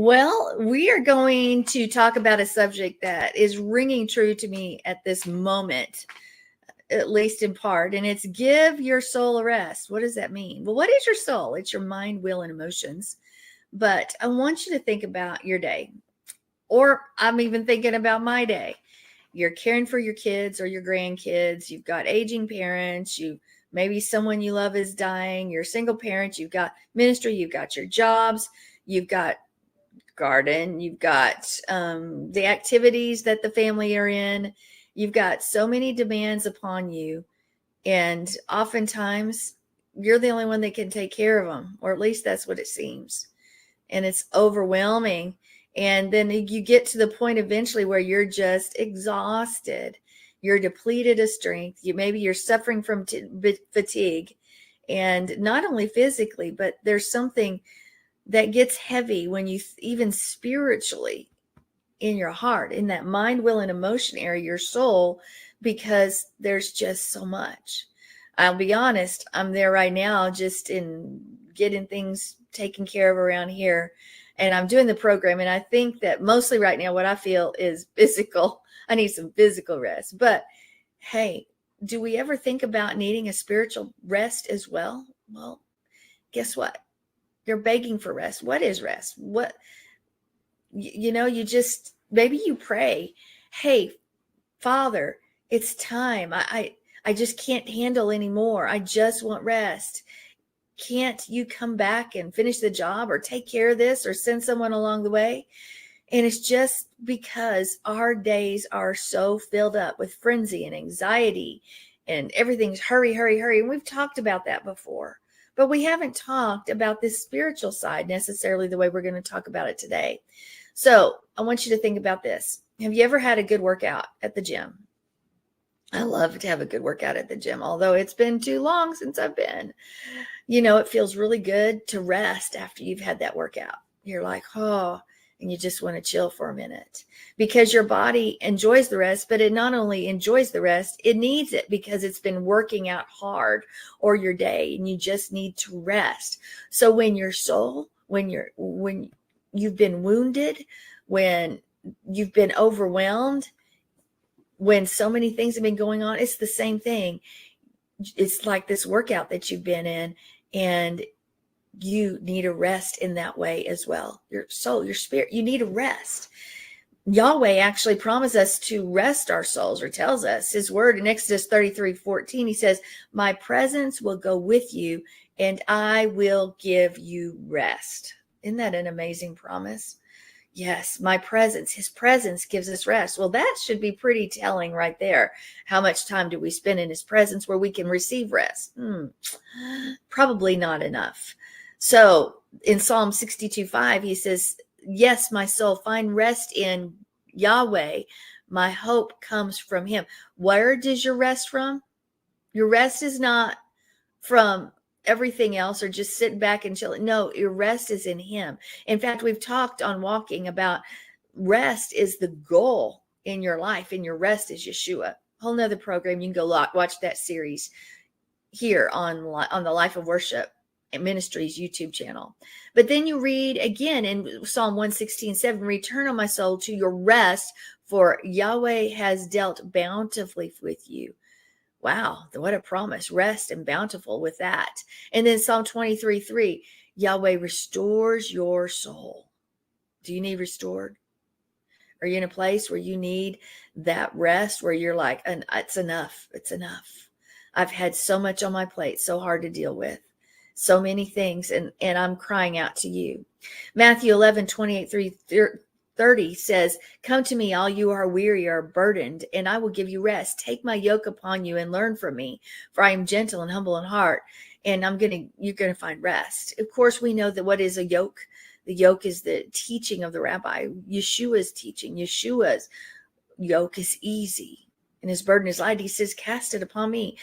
Well, we are going to talk about a subject that is ringing true to me at this moment, at least in part, and it's give your soul a rest. What does that mean? Well, what is your soul? It's your mind, will, and emotions. But I want you to think about your day, or I'm even thinking about my day. You're caring for your kids or your grandkids. You've got aging parents. Maybe someone you love is dying. You're a single parent. You've got ministry. You've got your jobs. You've got garden, you've got the activities that the family are in, you've got so many demands upon you, and oftentimes you're the only one that can take care of them, or at least that's what it seems, and it's overwhelming. And then you get to the point eventually where you're just exhausted, you're depleted of strength, maybe you're suffering from fatigue, and not only physically, but there's something that gets heavy when you even spiritually in your heart, in that mind, will, and emotion area, your soul, because there's just so much. I'll be honest, I'm there right now just in getting things taken care of around here, and I'm doing the program, and I think that mostly right now what I feel is physical. I need some physical rest. But hey, do we ever think about needing a spiritual rest as well? Well, guess what? You're begging for rest. What is rest? You just, maybe you pray, hey, Father, it's time. I just can't handle anymore. I just want rest. Can't you come back and finish the job or take care of this or send someone along the way? And it's just because our days are so filled up with frenzy and anxiety and everything's hurry, hurry, hurry. And we've talked about that before. But we haven't talked about this spiritual side necessarily the way we're going to talk about it today. So I want you to think about this. Have you ever had a good workout at the gym? I love to have a good workout at the gym, although it's been too long since I've been. It feels really good to rest after you've had that workout. You're like, oh, and you just want to chill for a minute because your body enjoys the rest, but it not only enjoys the rest, it needs it because it's been working out hard or your day, and you just need to rest. So when your soul, when you've been wounded, when you've been overwhelmed, when so many things have been going on, it's the same thing. It's like this workout that you've been in, and you need a rest in that way as well. Your soul, your spirit, you need a rest. Yahweh actually promised us to rest our souls, or tells us his word in Exodus 33:14. He says, my presence will go with you and I will give you rest. Isn't that an amazing promise? Yes, my presence, his presence gives us rest. Well, that should be pretty telling right there. How much time do we spend in his presence where we can receive rest? Probably not enough. So in Psalm 62:5, he says, yes, my soul, find rest in Yahweh. My hope comes from him. Where does your rest from? Your rest is not from everything else or just sitting back and chilling. No, your rest is in him. In fact, we've talked on Walking about rest is the goal in your life, and your rest is Yeshua. Whole nother program. You can go watch that series here on the Life of Worship Ministries YouTube channel. But then you read again in Psalm 116:7, return, O my soul, to your rest, for Yahweh has dealt bountifully with you. Wow, what a promise. Rest and bountiful with that. And then Psalm 23:3, Yahweh restores your soul. Do you need restored? Are you in a place where you need that rest, where you're like, it's enough. It's enough. I've had so much on my plate, so hard to deal with. So many things, and I'm crying out to you. Matthew 11:28-30 says, come to me, all you are weary or burdened, and I will give you rest. Take my yoke upon you and learn from me, for I am gentle and humble in heart, and you're going to find rest. Of course, we know that what is a yoke? The yoke is the teaching of the rabbi. Yeshua's teaching. Yeshua's yoke is easy, and his burden is light. He says, cast it upon me.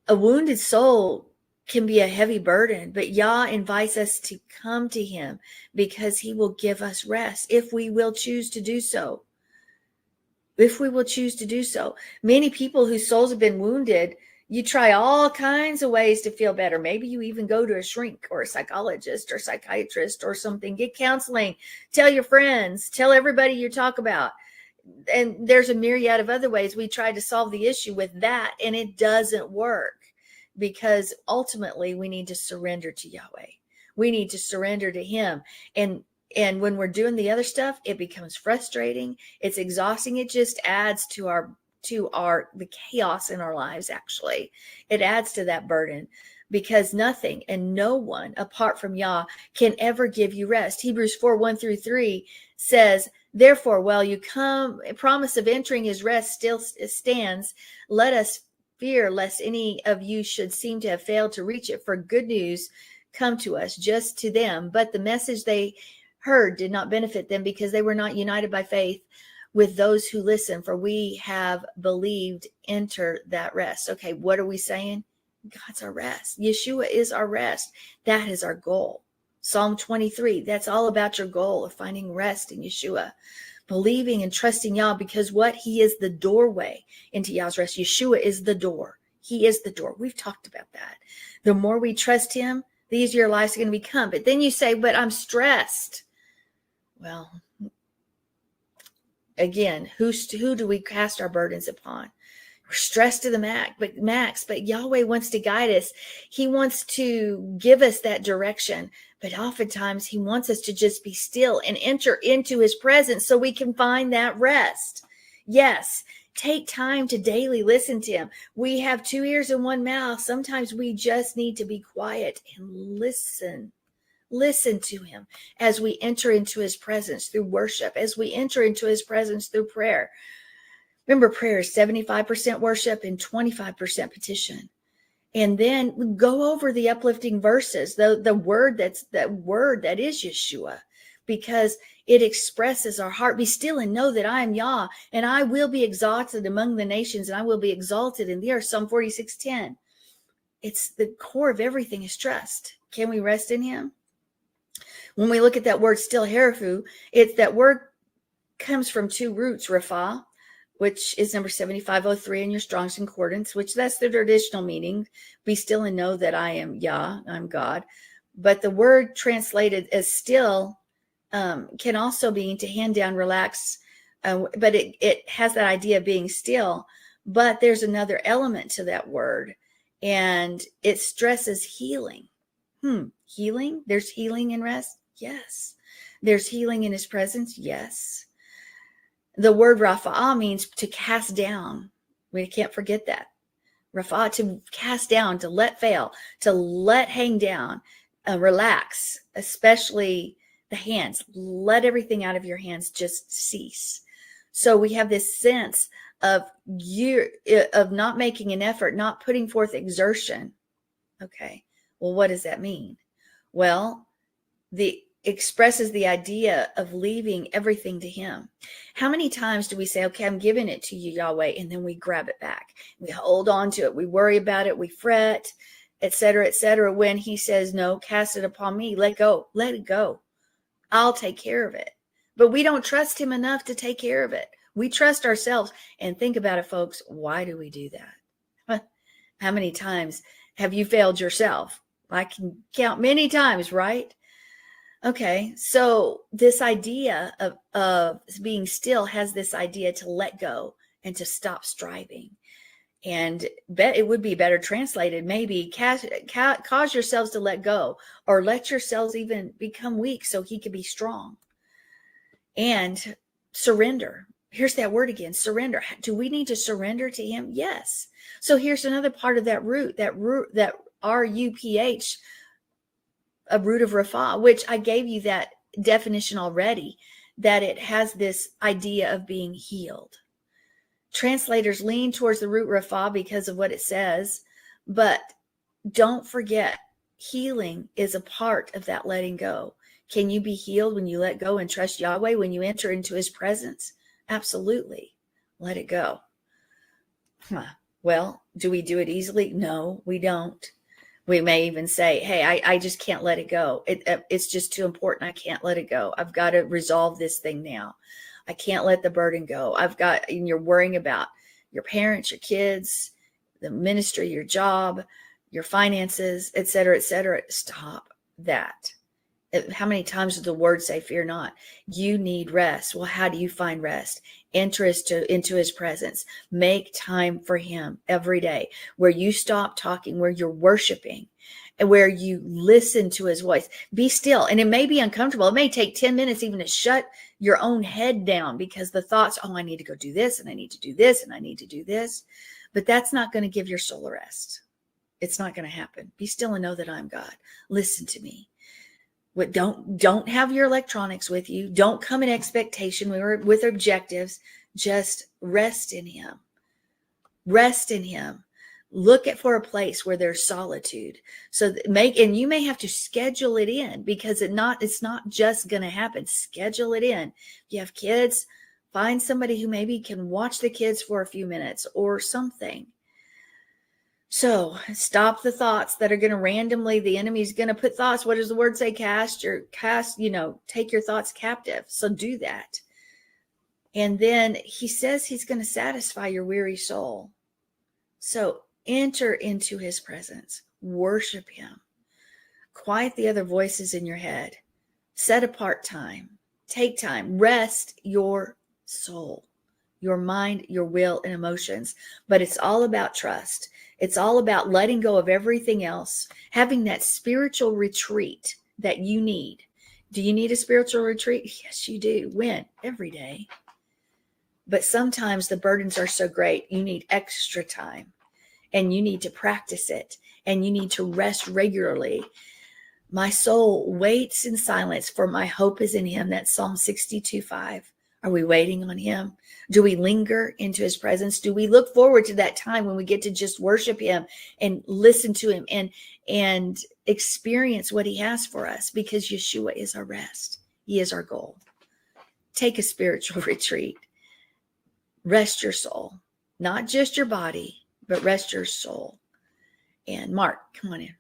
A wounded soul can be a heavy burden, but Yah invites us to come to him because he will give us rest if we will choose to do so. If we will choose to do so. Many people whose souls have been wounded, You try all kinds of ways to feel better. Maybe you even go to a shrink or a psychologist or psychiatrist or something. Get counseling. Tell your friends. Tell everybody you talk about. And there's a myriad of other ways we try to solve the issue with that, and it doesn't work, because ultimately we need to surrender to Yahweh. We need to surrender to him. And when we're doing the other stuff, it becomes frustrating. It's exhausting. It just adds to the chaos in our lives. Actually, it adds to that burden, because nothing and no one apart from Yah can ever give you rest. Hebrews 4:1-3 says, therefore, while you come, a promise of entering his rest still stands. Let us fear lest any of you should seem to have failed to reach it. For good news come to us, just to them, but the message they heard did not benefit them, because they were not united by faith with those who listen. For we have believed, enter that rest. Okay, what are we saying? God's our rest. Yeshua is our rest. That is our goal. Psalm 23, that's all about your goal of finding rest in Yeshua. Believing and trusting Yah, because what? He is the doorway into Yah's rest. Yeshua is the door. He is the door. We've talked about that. The more we trust him, the easier life's going to become. But then you say, but I'm stressed. Well, again, who do we cast our burdens upon? We're stressed to the max, but Yahweh wants to guide us. He wants to give us that direction, but oftentimes he wants us to just be still and enter into his presence so we can find that rest. Yes, take time to daily listen to him. We have 2 ears and 1 mouth. Sometimes we just need to be quiet and listen. Listen to him as we enter into his presence through worship, as we enter into his presence through prayer. Remember, prayer is 75% worship and 25% petition. And then go over the uplifting verses, the word that is Yeshua, because it expresses our heart. Be still and know that I am Yah, and I will be exalted among the nations, and I will be exalted in the earth. Psalm 46:10. It's the core of everything is trust. Can we rest in him? When we look at that word still, herafu, it's that word comes from 2 roots, Rapha, which is number 7503 in your Strong's Concordance, which that's the traditional meaning. Be still and know that I am Yah, I'm God. But the word translated as still can also mean to hand down, relax. But it has that idea of being still. But there's another element to that word, and it stresses healing. Healing? There's healing in rest? Yes. There's healing in his presence? Yes. The word Rapha means to cast down. We can't forget that. Rapha, to cast down, to let fail, to let hang down, relax, especially the hands. Let everything out of your hands just cease. So we have this sense of not making an effort, not putting forth exertion. Okay. Well, what does that mean? Well, expresses the idea of leaving everything to him. How many times do we say, okay, I'm giving it to you, Yahweh, and then we grab it back. We hold on to it. We worry about it. We fret, etc., when he says, no, cast it upon me. Let go. Let it go. I'll take care of it. But we don't trust him enough to take care of it. We trust ourselves. And think about it, folks. Why do we do that? How many times have you failed yourself? I can count many times, right? Okay, so this idea of being still has this idea to let go and to stop striving. And it would be better translated, maybe cause yourselves to let go, or let yourselves even become weak so he can be strong. And surrender. Here's that word again, surrender. Do we need to surrender to him? Yes. So here's another part of that root, that RUPH, a root of Rapha, which I gave you that definition already, that it has this idea of being healed. Translators lean towards the root Rapha because of what it says, but don't forget, healing is a part of that letting go. Can you be healed when you let go and trust Yahweh, when you enter into his presence? Absolutely. Let it go. Well, do we do it easily? No, we don't. We may even say, hey, I just can't let it go. It's just too important. I can't let it go. I've got to resolve this thing now. I can't let the burden go. And you're worrying about your parents, your kids, the ministry, your job, your finances, et cetera, et cetera. Stop that. How many times does the word say, fear not? You need rest. Well, how do you find rest? Enter into his presence. Make time for him every day, where you stop talking, where you're worshiping, and where you listen to his voice. Be still. And it may be uncomfortable. It may take 10 minutes even to shut your own head down, because the thoughts, oh, I need to go do this, and I need to do this, and I need to do this. But that's not going to give your soul a rest. It's not going to happen. Be still and know that I'm God. Listen to me. Don't have your electronics with you. Don't come in expectation with objectives. Just rest in him. Rest in him. Look for a place where there's solitude. And you may have to schedule it in, because it's not just going to happen. Schedule it in. If you have kids, find somebody who maybe can watch the kids for a few minutes or something. So stop the thoughts that are going to randomly, the enemy's going to put thoughts. What does the word say? Take your thoughts captive. So do that. And then he says he's going to satisfy your weary soul. So enter into his presence, worship him, quiet the other voices in your head, set apart time, take time, rest your soul, your mind, your will, and emotions. But it's all about trust. It's all about letting go of everything else, having that spiritual retreat that you need. Do you need a spiritual retreat? Yes, you do. When? Every day. But sometimes the burdens are so great, you need extra time, and you need to practice it, and you need to rest regularly. My soul waits in silence, for my hope is in him. That's Psalm 62:5. Are we waiting on him? Do we linger into his presence? Do we look forward to that time when we get to just worship him and listen to him and experience what he has for us? Because Yeshua is our rest. He is our goal. Take a spiritual retreat. Rest your soul, not just your body, but rest your soul. And Mark, come on in.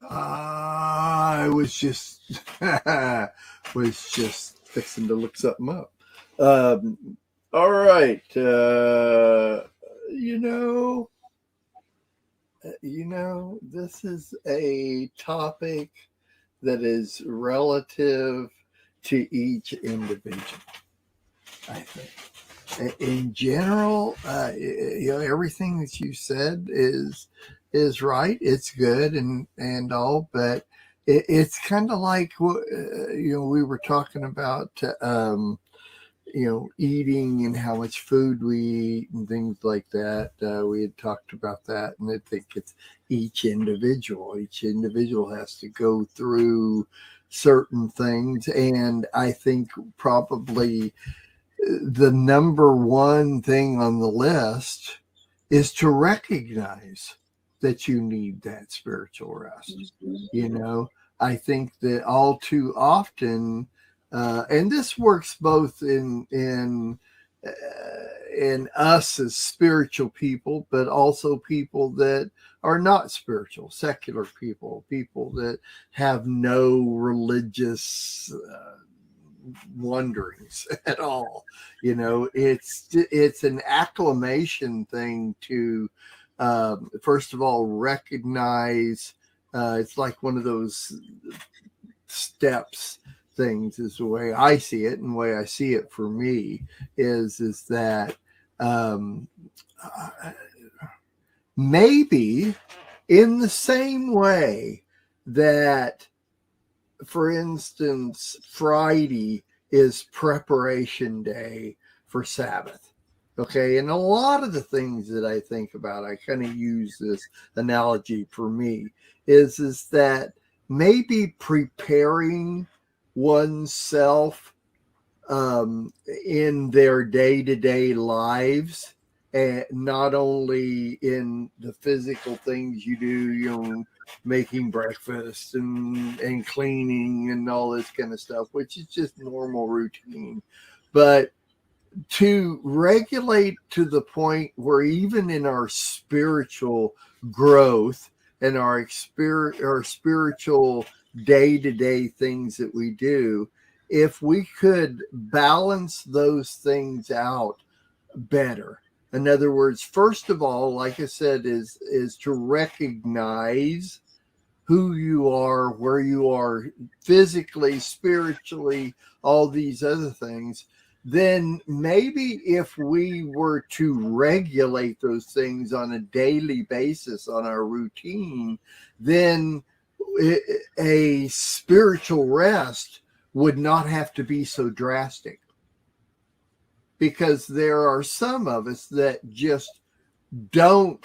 I was just fixing to look something up. All right. This is a topic that is relative to each individual, I think. In general, everything that you said is right. It's good and all, but it's kind of like we were talking about eating and how much food we eat and things like that. We had talked about that, and I think it's each individual has to go through certain things, and I think probably the number one thing on the list is to recognize that you need that spiritual rest. I think that all too often, and this works both in us as spiritual people, but also people that are not spiritual, secular people that have no religious wonderings at all. It's an acclamation thing to first of all recognize. It's like one of those steps things, is the way I see it, and the way I see it for me is that maybe in the same way that, for instance, Friday is preparation day for Sabbath. Okay. And a lot of the things that I think about, I kind of use this analogy for me, is that maybe preparing oneself in their day-to-day lives, and not only in the physical things you do, making breakfast and cleaning and all this kind of stuff, which is just normal routine, but to regulate to the point where even in our spiritual growth and our spiritual day-to-day things that we do, if we could balance those things out better, In other words, first of all, like I said, is to recognize who you are, where you are physically, spiritually, all these other things. Then maybe if we were to regulate those things on a daily basis on our routine, then a spiritual rest would not have to be so drastic. Because there are some of us that just don't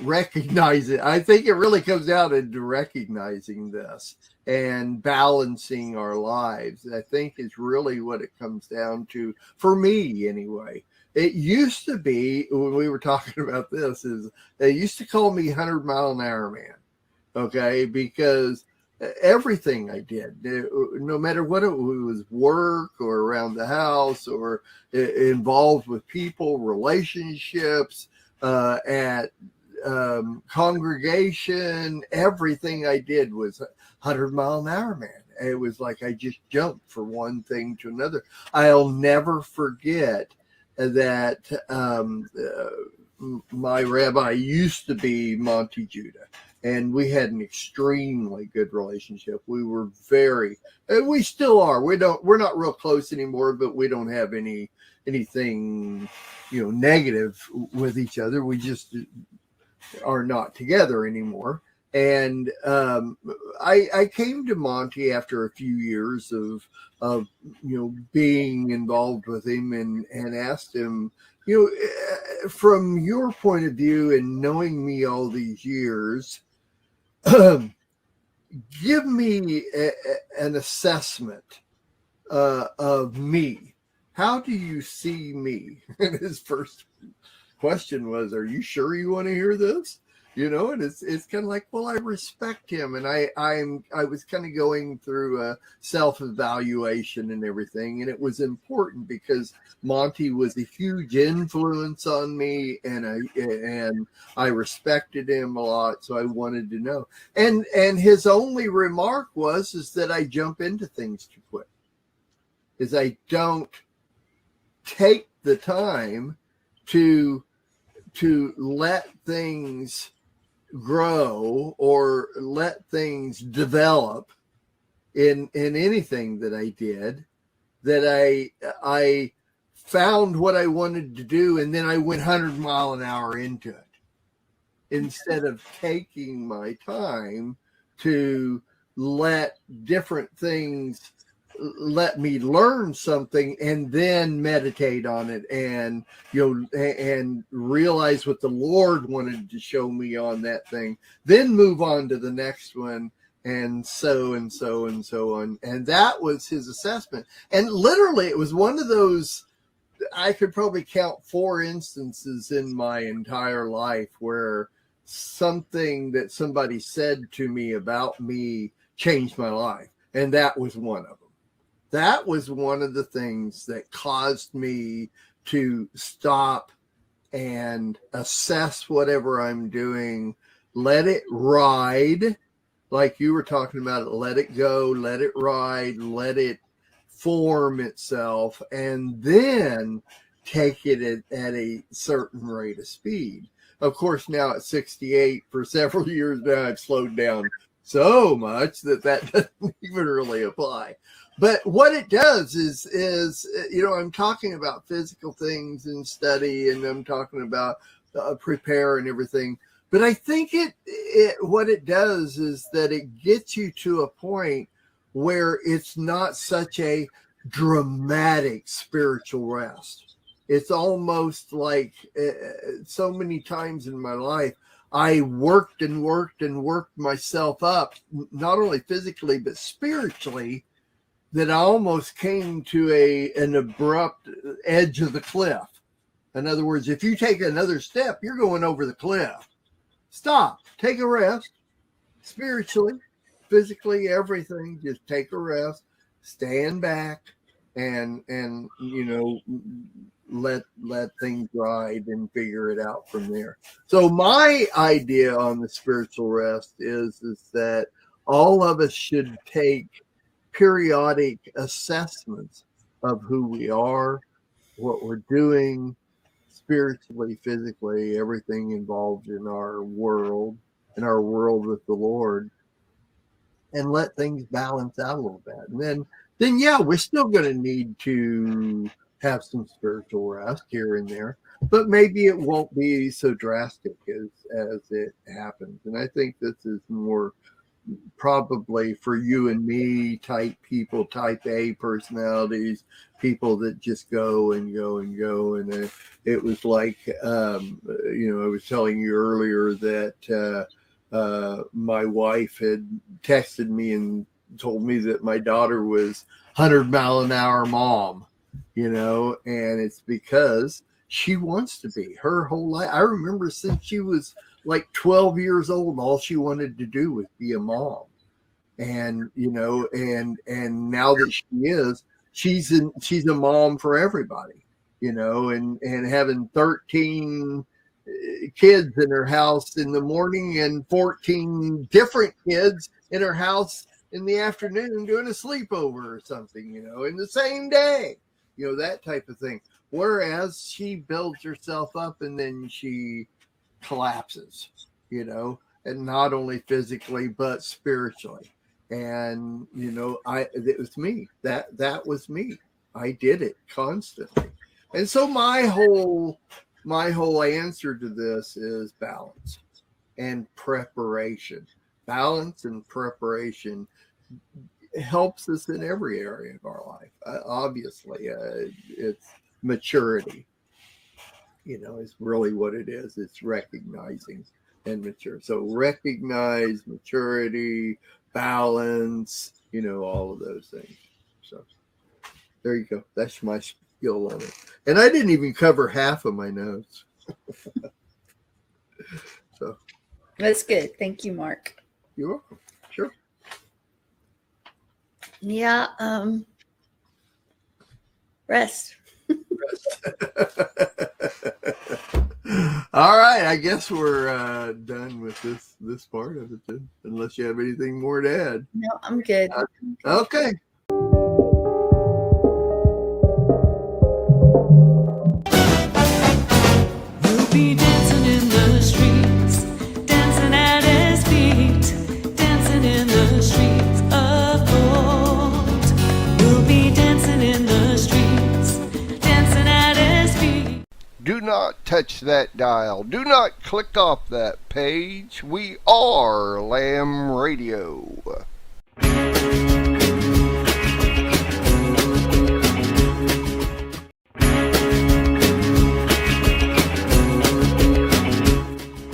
recognize it. I think it really comes down to recognizing this and balancing our lives. I think is really what it comes down to, for me anyway. It used to be, when we were talking about this, is they used to call me 100-mile-an-hour man, okay, because everything I did, no matter what it was, work or around the house or involved with people, relationships, at congregation, everything I did was 100-mile-an-hour man. It was like I just jumped from one thing to another. I'll never forget that my rabbi used to be Monty Judah, and we had an extremely good relationship. We were we still are. We're not real close anymore, but we don't have anything, negative with each other. We just are not together anymore. And I came to Monty after a few years of being involved with him, and asked him, from your point of view and knowing me all these years, give me an assessment of me. How do you see me? And his first question was, "Are you sure you want to hear this?" And it's kind of like, well, I respect him, and I was kind of going through a self-evaluation and everything, and it was important because Monty was a huge influence on me, and I respected him a lot, so I wanted to know. And his only remark is that I jump into things too quick, is I don't take the time to let things grow or let things develop in anything that I did, that I found what I wanted to do, and then I went 100-mile-an-hour into it, instead of taking my time to let different things let me learn something and then meditate on it, and and realize what the Lord wanted to show me on that thing, then move on to the next one, and so on. And that was his assessment. And literally it was one of those, I could probably count 4 instances in my entire life where something that somebody said to me about me changed my life, and that was one of them. That was one of the things that caused me to stop and assess whatever I'm doing, let it ride, like you were talking about it, let it go, let it ride, let it form itself, and then take it at a certain rate of speed. Of course, now at 68, for several years now, I've slowed down so much that doesn't even really apply. But what it does is I'm talking about physical things and study, and I'm talking about prepare and everything. But I think what it does is that it gets you to a point where it's not such a dramatic spiritual rest. It's almost like so many times in my life, I worked myself up, not only physically, but spiritually, that I almost came to an abrupt edge of the cliff. In other words, if you take another step, you're going over the cliff. Stop, take a rest, spiritually, physically, everything. Just take a rest, stand back, and let things ride and figure it out from there. So my idea on the spiritual rest is that all of us should take periodic assessments of who we are, what we're doing spiritually, physically, everything involved in our world with the Lord, and let things balance out a little bit. And then yeah, we're still going to need to have some spiritual rest here and there, but maybe it won't be so drastic as it happens. And I think this is more probably for you and me type people, type A personalities, people that just go and go and go. And it was like, I was telling you earlier that my wife had texted me and told me that my daughter was 100-mile-an-hour mom, and it's because she wants to be her whole life. I remember since she was like 12 years old, all she wanted to do was be a mom. And, and now that she's a mom for everybody, and having 13 kids in her house in the morning and 14 different kids in her house in the afternoon doing a sleepover or something, in the same day, that type of thing. Whereas she builds herself up and then she collapses, and not only physically, but spiritually. And, it was me. That was me. I did it constantly. And so my whole answer to this is balance and preparation. Balance and preparation helps us in every area of our life. Obviously, it's maturity, is really what it is. It's recognizing and mature. So recognize, maturity, balance, all of those things. So there you go. That's my skill on it. And I didn't even cover half of my notes. So That's good. Thank you, Mark. You're welcome. Sure. Yeah. Rest. All right, I guess we're done with this part of it then, unless you have anything more to add. No, I'm good. Okay. We'll be dancing in the streets, dancing at his feet, dancing in the streets of gold. We'll be dancing in the streets, dancing at his feet. Do not touch that dial. Do not click off that page. We are Lamb Radio.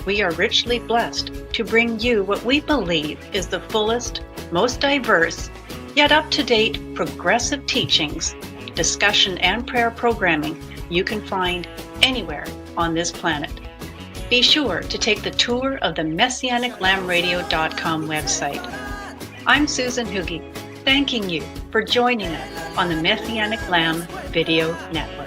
We are richly blessed to bring you what we believe is the fullest, most diverse, yet up-to-date progressive teachings, discussion, and prayer programming you can find anywhere on this planet. Be sure to take the tour of the MessianicLambRadio.com website. I'm Susan Hugie, thanking you for joining us on the Messianic Lamb Video Network.